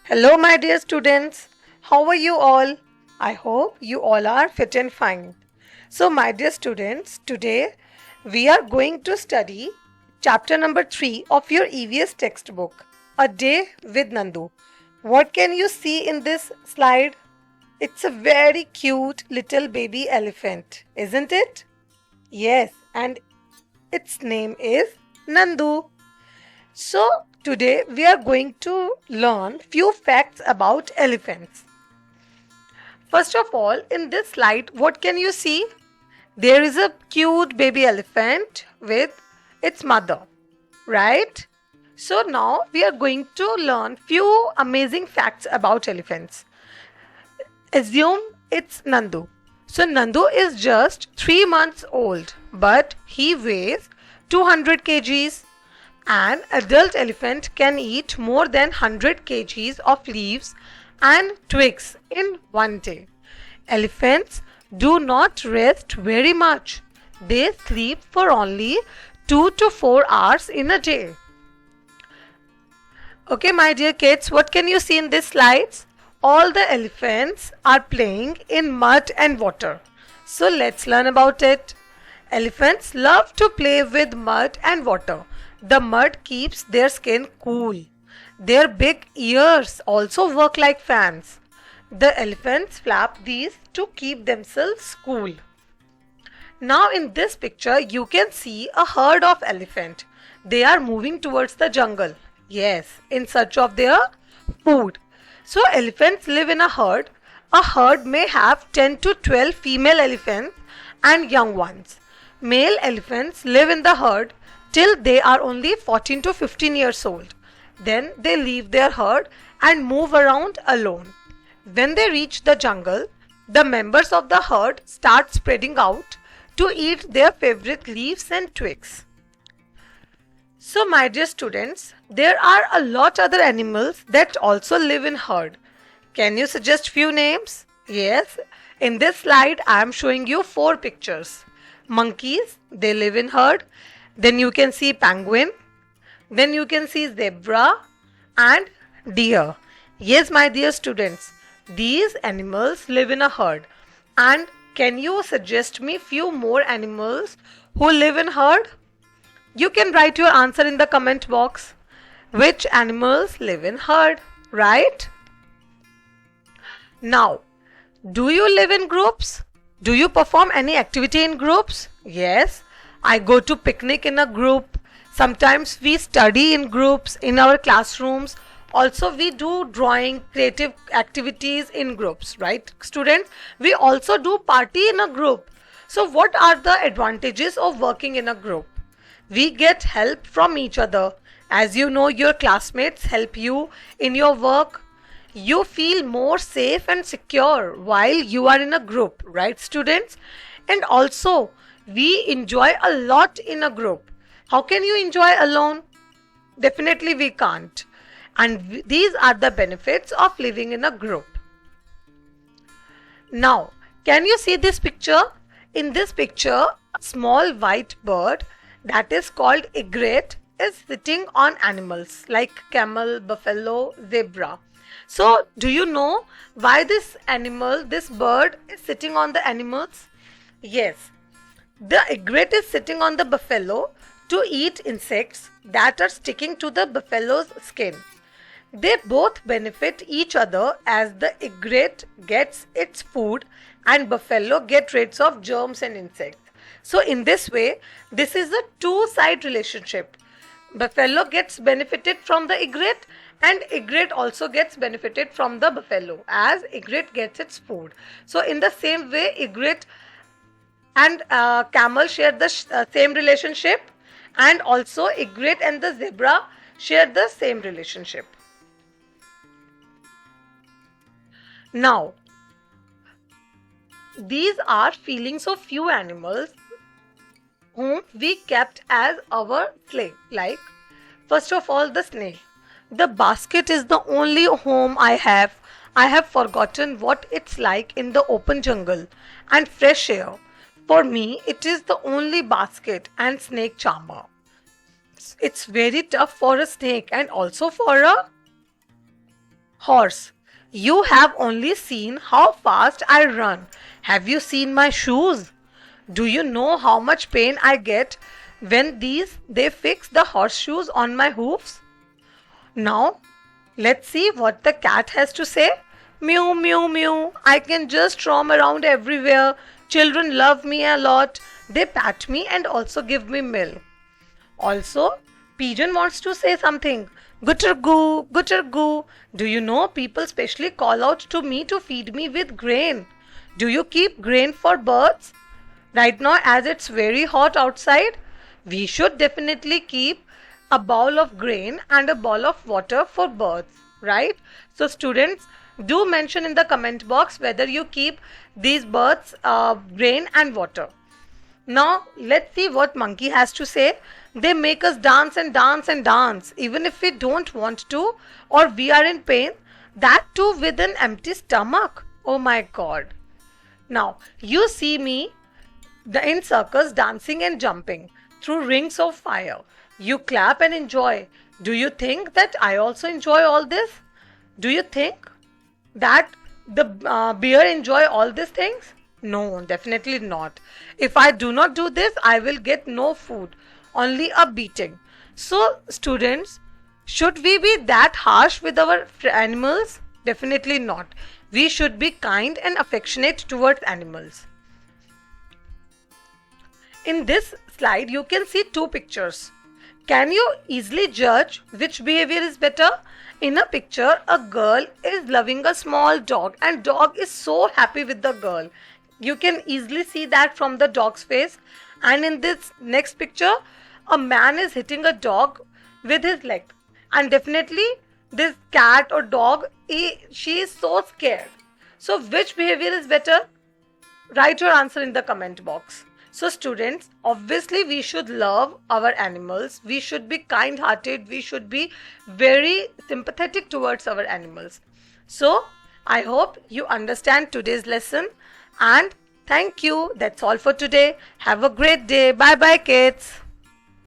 Hello, my dear students. How are you all? I hope you all are fit and fine. So, my dear students, today we are going to study chapter number 3 of your EVS textbook, A Day with Nandu. What can you see in this slide? It's a very cute little baby elephant, isn't it? Yes, and its name is Nandu. So, today we are going to learn few facts about elephants. First of all, in this slide, what can you see? There is a cute baby elephant with its mother, right? So now we are going to learn few amazing facts about elephants. Assume it's Nandu. So Nandu is just 3 months old, but he weighs 200 kgs. An adult elephant can eat more than 100 kgs of leaves and twigs in one day. Elephants do not rest very much. They sleep for only 2 to 4 hours in a day. Okay, my dear kids, what can you see in these slides? All the elephants are playing in mud and water. So let's learn about it. Elephants love to play with mud and water. The mud keeps their skin cool. Their big ears also work like fans. The elephants flap these to keep themselves cool. Now in this picture you can see a herd of elephant. They are moving towards the jungle. Yes, in search of their food. So elephants live in a herd. A herd may have 10 to 12 female elephants and young ones. Male elephants live in the herd till they are only 14 to 15 years old. Then they leave their herd and move around alone. When they reach the jungle, the members of the herd start spreading out to eat their favorite leaves and twigs. So my dear students, there are a lot other animals that also live in herd. Can you suggest few names? Yes, in this slide I am showing you 4 pictures. Monkeys, they live in herd. Then you can see penguin. Then you can see zebra and deer. Yes, my dear students, these animals live in a herd. And can you suggest me few more animals who live in herd? You can write your answer in the comment box. Which animals live in herd, right? Now, do you live in groups? Do you perform any activity in groups? Yes, I go to picnic in a group. Sometimes we study in groups in our classrooms. Also, we do drawing, creative activities in groups, right? Students, we also do party in a group. So, what are the advantages of working in a group? We get help from each other. As you know, your classmates help you in your work. You feel more safe and secure while you are in a group, right, students? And also, we enjoy a lot in a group. How can you enjoy alone? Definitely we can't. And these are the benefits of living in a group. Now, can you see this picture? In this picture, a small white bird that is called egret is sitting on animals like camel, buffalo, zebra. So, do you know why this animal, this bird is sitting on the animals? Yes, the egret is sitting on the buffalo to eat insects that are sticking to the buffalo's skin. They both benefit each other as the egret gets its food and buffalo gets rid of germs and insects. So in this way, this is a two-side relationship. Buffalo gets benefited from the egret and egret also gets benefited from the buffalo as egret gets its food. So in the same way, egret and camel share the same relationship, and also egret and the zebra share the same relationship. Now, these are feelings of few animals whom we kept as our slave. Like, first of all, the snail. The basket is the only home I have. I have forgotten what it's like in the open jungle and fresh air. For me, it is the only basket and snake charmer. It's very tough for a snake and also for a Horse, you have only seen how fast I run. Have you seen my shoes? Do you know how much pain I get when they fix the horseshoes on my hoofs? Now, let's see what the cat has to say. Mew, mew, mew. I can just roam around everywhere. Children love me a lot. They pat me and also give me milk. Also, pigeon wants to say something. Gutter goo, gutter goo. Do you know people specially call out to me to feed me with grain? Do you keep grain for birds? Right now, as it's very hot outside, we should definitely keep a bowl of grain and a bowl of water for birds, right? So, students, do mention in the comment box whether you keep these birds grain and water. Now, let's see what monkey has to say. They make us dance and dance and dance, even if we don't want to or we are in pain, that too with an empty stomach. Oh my god. Now, you see me in circus dancing and jumping through rings of fire. You clap and enjoy. Do you think that I also enjoy all this? Do you think that the bear enjoy all these things? No, definitely not. If I do not do this, I will get no food, only a beating. So, students, should we be that harsh with our animals? Definitely not. We should be kind and affectionate towards animals. In this slide, you can see two pictures. Can you easily judge which behavior is better? In a picture, a girl is loving a small dog and dog is so happy with the girl. You can easily see that from the dog's face. And in this next picture, a man is hitting a dog with his leg. And definitely this cat or dog, she is so scared. So which behavior is better? Write your answer in the comment box. So students, obviously we should love our animals. We should be kind-hearted. We should be very sympathetic towards our animals. So I hope you understand today's lesson and thank you. That's all for today. Have a great day. Bye bye kids.